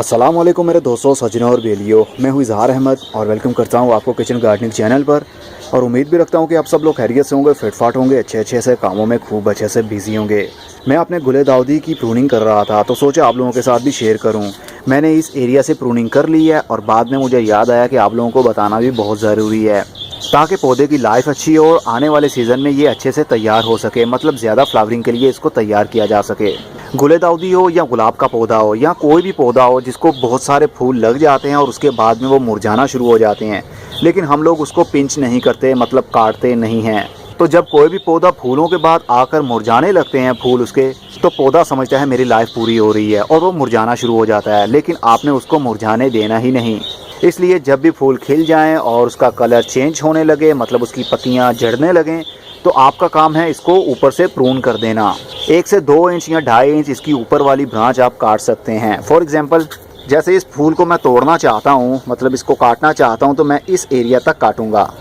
अस्सलाम वालेकुम मेरे दोस्तों, सज्जनों और बेलियो। मैं हूँ इजहार अहमद और वेलकम करता हूँ आपको किचन गार्डनिंग चैनल पर। और उम्मीद भी रखता हूँ कि आप सब लोग खैरियत से होंगे, फिटफाट होंगे, अच्छे से कामों में खूब अच्छे से बिजी होंगे। मैं अपने गुले दाऊदी की प्रूनिंग कर रहा था तो सोचा आप लोगों के साथ भी शेयर करूँ। मैंने इस एरिया से प्रूनिंग कर ली है और बाद में मुझे याद आया कि आप लोगों को बताना भी बहुत ज़रूरी है ताकि पौधे की लाइफ अच्छी हो और आने वाले सीज़न में ये अच्छे से तैयार हो सके, मतलब ज़्यादा फ्लावरिंग के लिए इसको तैयार किया जा सके। गुले दाऊदी हो या गुलाब का पौधा हो या कोई भी पौधा हो जिसको बहुत सारे फूल लग जाते हैं और उसके बाद में वो मुरझाना शुरू हो जाते हैं, लेकिन हम लोग उसको पिंच नहीं करते, मतलब काटते नहीं हैं। तो जब कोई भी पौधा फूलों के बाद आकर मुरझाने लगते हैं फूल उसके, तो पौधा समझता है मेरी लाइफ पूरी हो रही है और वो मुरझाना शुरू हो जाता है, लेकिन आपने उसको मुरझाने देना ही नहीं। इसलिए जब भी फूल खिल जाएं और उसका कलर चेंज होने लगे, मतलब उसकी पत्तियां झड़ने लगें, तो आपका काम है इसको ऊपर से प्रून कर देना। 1 से 2 इंच या 2.5 इंच इसकी ऊपर वाली ब्रांच आप काट सकते हैं। फॉर एग्जांपल, जैसे इस फूल को मैं तोड़ना चाहता हूँ, मतलब इसको काटना चाहता हूँ, तो मैं इस एरिया तक काटूंगा।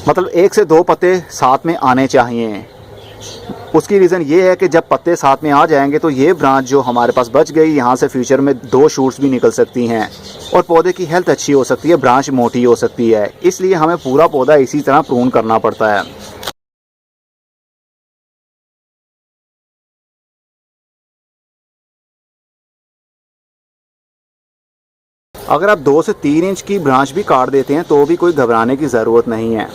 मतलब 1 से 2 पत्ते साथ में आने चाहिए। उसकी रीज़न ये है कि जब पत्ते साथ में आ जाएंगे तो ये ब्रांच जो हमारे पास बच गई, यहाँ से फ्यूचर में 2 शूट्स भी निकल सकती हैं और पौधे की हेल्थ अच्छी हो सकती है, ब्रांच मोटी हो सकती है। इसलिए हमें पूरा पौधा इसी तरह प्रून करना पड़ता है। अगर आप 2 से 3 इंच की ब्रांच भी काट देते हैं तो भी कोई घबराने की ज़रूरत नहीं है।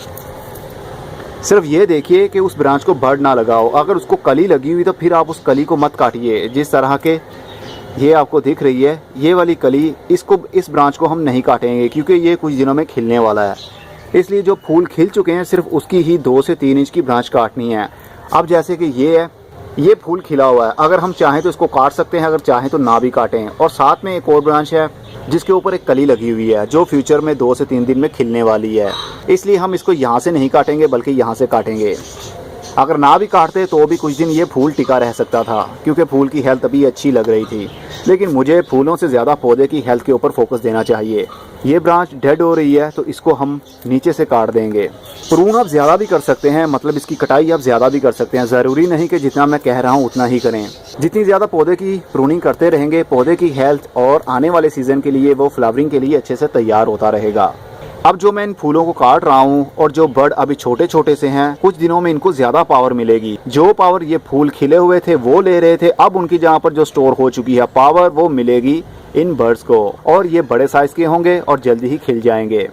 सिर्फ ये देखिए कि उस ब्रांच को बर्ड ना लगाओ। अगर उसको कली लगी हुई तो फिर आप उस कली को मत काटिए। जिस तरह के ये आपको दिख रही है, ये वाली कली, इस ब्रांच को हम नहीं काटेंगे क्योंकि ये कुछ दिनों में खिलने वाला है। इसलिए जो फूल खिल चुके हैं सिर्फ उसकी ही 2 से 3 इंच की ब्रांच काटनी है। अब जैसे कि ये है, ये फूल खिला हुआ है, अगर हम चाहें तो इसको काट सकते हैं, अगर चाहें तो ना भी काटें। और साथ में एक और ब्रांच है जिसके ऊपर एक कली लगी हुई है जो फ्यूचर में 2 से 3 दिन में खिलने वाली है। इसलिए हम इसको यहाँ से नहीं काटेंगे बल्कि यहाँ से काटेंगे। अगर ना भी काटते तो भी कुछ दिन ये फूल टिका रह सकता था क्योंकि फूल की हेल्थ अभी अच्छी लग रही थी, लेकिन मुझे फूलों से ज़्यादा पौधे की हेल्थ के ऊपर फोकस देना चाहिए। ये ब्रांच डेड हो रही है तो इसको हम नीचे से काट देंगे। प्रून आप ज़्यादा भी कर सकते हैं, मतलब इसकी कटाई आप ज़्यादा भी कर सकते हैं। ज़रूरी नहीं कि जितना मैं कह रहा हूँ उतना ही करें। जितनी ज़्यादा पौधे की प्रूनिंग करते रहेंगे, पौधे की हेल्थ और आने वाले सीज़न के लिए, वो फ्लावरिंग के लिए अच्छे से तैयार होता रहेगा। अब जो मैं इन फूलों को काट रहा हूँ और जो बर्ड अभी छोटे छोटे से हैं, कुछ दिनों में इनको ज़्यादा पावर मिलेगी। जो पावर ये फूल खिले हुए थे वो ले रहे थे, अब उनकी जहाँ पर जो स्टोर हो चुकी है पावर, वो मिलेगी इन बर्ड्स को और ये बड़े साइज के होंगे और जल्दी ही खिल जाएंगे।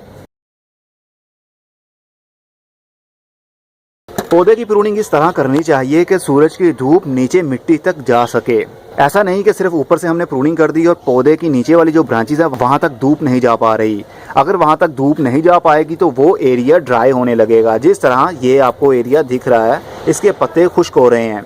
पौधे की प्रूनिंग इस तरह करनी चाहिए कि सूरज की धूप नीचे मिट्टी तक जा सके। ऐसा नहीं कि सिर्फ ऊपर से हमने प्रूनिंग कर दी और पौधे की नीचे वाली जो ब्रांचेस है वहां तक धूप नहीं जा पा रही। अगर वहां तक धूप नहीं जा पाएगी तो वो एरिया ड्राई होने लगेगा। जिस तरह ये आपको एरिया दिख रहा है, इसके पत्ते खुश्क हो रहे हैं।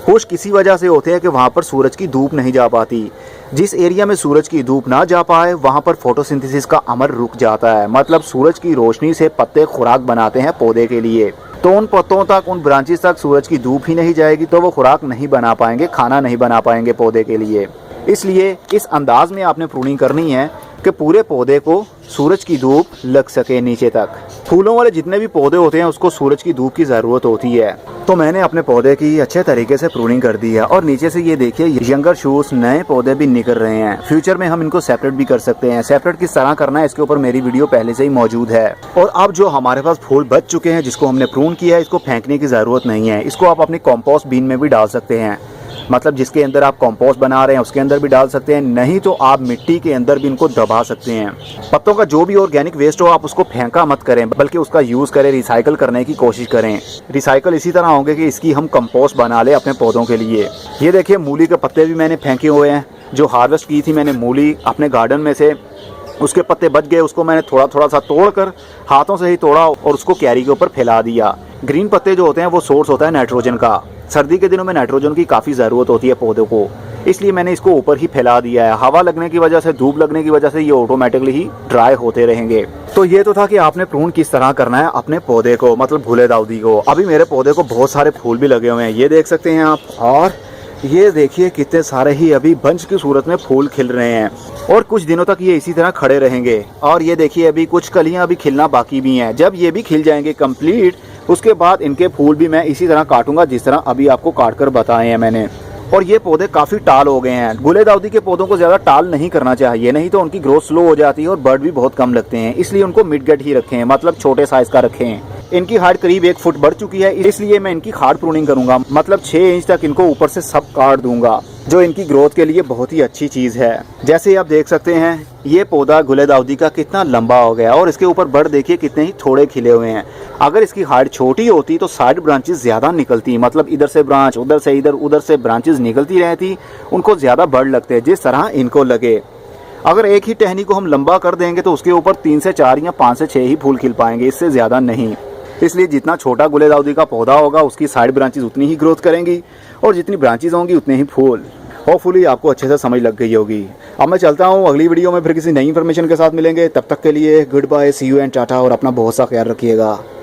खुश्क किसी वजह से होते हैं कि वहाँ पर सूरज की धूप नहीं जा पाती। जिस एरिया में सूरज की धूप ना जा पाए वहाँ पर फोटोसिंथेसिस का अमल रुक जाता है, मतलब सूरज की रोशनी से पत्ते खुराक बनाते हैं पौधे के लिए। तो उन पत्तों तक, उन ब्रांचेस तक सूरज की धूप ही नहीं जाएगी तो वो खुराक नहीं बना पाएंगे, खाना नहीं बना पाएंगे पौधे के लिए। इसलिए इस अंदाज में आपने प्रूनिंग करनी है कि पूरे पौधे को सूरज की धूप लग सके नीचे तक। फूलों वाले जितने भी पौधे होते हैं उसको सूरज की धूप की ज़रूरत होती है। तो मैंने अपने पौधे की अच्छे तरीके से प्रूनिंग कर दी है और नीचे से ये देखिए यंगर शूट्स, नए पौधे भी निकल रहे हैं। फ्यूचर में हम इनको सेपरेट भी कर सकते हैं। सेपरेट किस तरह करना है इसके ऊपर मेरी वीडियो पहले से ही मौजूद है। और अब जो हमारे पास फूल बच चुके हैं जिसको हमने प्रून किया है, इसको फेंकने की ज़रूरत नहीं है। इसको आप अपनी कॉम्पोस्ट बीन में भी डाल सकते हैं, मतलब जिसके अंदर आप कंपोस्ट बना रहे हैं उसके अंदर भी डाल सकते हैं, नहीं तो आप मिट्टी के अंदर भी इनको दबा सकते हैं। पत्तों का जो भी ऑर्गेनिक वेस्ट हो आप उसको फेंका मत करें, बल्कि उसका यूज़ करें, रिसाइकल करने की कोशिश करें। रिसाइकल इसी तरह होंगे कि इसकी हम कंपोस्ट बना लें अपने पौधों के लिए। ये देखिए मूली के पत्ते भी मैंने फेंके हुए हैं। जो हार्वेस्ट की थी मैंने मूली अपने गार्डन में से, उसके पत्ते बच गए, उसको मैंने थोड़ा थोड़ा सा तोड़कर हाथों से ही तोड़ा और उसको क्यारी के ऊपर फैला दिया। ग्रीन पत्ते जो होते हैं वो सोर्स होता है नाइट्रोजन का। सर्दी के दिनों में नाइट्रोजन की काफ़ी ज़रूरत होती है पौधों को, इसलिए मैंने इसको ऊपर ही फैला दिया है। हवा लगने की वजह से, धूप लगने की वजह से ये ऑटोमेटिकली ही ड्राई होते रहेंगे। तो ये तो था कि आपने प्रून किस तरह करना है अपने पौधे को, मतलब गुले दाऊदी को। अभी मेरे पौधे को बहुत सारे फूल भी लगे हुए हैं, ये देख सकते हैं आप। और ये देखिए कितने सारे ही अभी बंच की सूरत में फूल खिल रहे हैं और कुछ दिनों तक ये इसी तरह खड़े रहेंगे। और ये देखिए अभी कुछ कलियां अभी खिलना बाकी भी हैं। जब ये भी खिल जाएंगे कंप्लीट, उसके बाद इनके फूल भी मैं इसी तरह काटूंगा जिस तरह अभी आपको काट कर बताए हैं मैंने। और ये पौधे काफी टाल हो गए हैं। गुलेदाउदी के पौधों को ज्यादा टाल नहीं करना चाहिए, नहीं तो उनकी ग्रोथ स्लो हो जाती है और बर्ड भी बहुत कम लगते हैं। इसलिए उनको मिड गट ही रखें, मतलब छोटे साइज का रखें। इनकी हाइट करीब 1 फुट बढ़ चुकी है, इसलिए मैं इनकी हार्ड प्रूनिंग करूंगा, मतलब 6 इंच तक इनको ऊपर से सब काट दूंगा, जो इनकी ग्रोथ के लिए बहुत ही अच्छी चीज है। जैसे आप देख सकते हैं ये पौधा गुलेदाउदी का कितना लंबा हो गया और इसके ऊपर बर्ड देखिए कितने ही थोड़े खिले हुए हैं। अगर इसकी हाइट छोटी होती तो साइड ब्रांचेस ज्यादा निकलती, मतलब इधर से ब्रांच, उधर से इधर, उधर से ब्रांचेस निकलती रहती, उनको ज्यादा बर्ड लगते जिस तरह इनको लगे। अगर एक ही टहनी को हम लंबा कर देंगे तो उसके ऊपर 3 से 4 या 5 से 6 ही फूल खिल पाएंगे, इससे ज्यादा नहीं। इसलिए जितना छोटा गुलेदाउदी का पौधा होगा उसकी साइड ब्रांचेस उतनी ही ग्रोथ करेंगी और जितनी ब्रांचेस होंगी उतने ही फूल। होपफुली आपको अच्छे से समझ लग गई होगी। अब मैं चलता हूँ, अगली वीडियो में फिर किसी नई इन्फॉर्मेशन के साथ मिलेंगे। तब तक के लिए goodbye, see you and tata, और अपना बहुत सा ख्याल रखिएगा।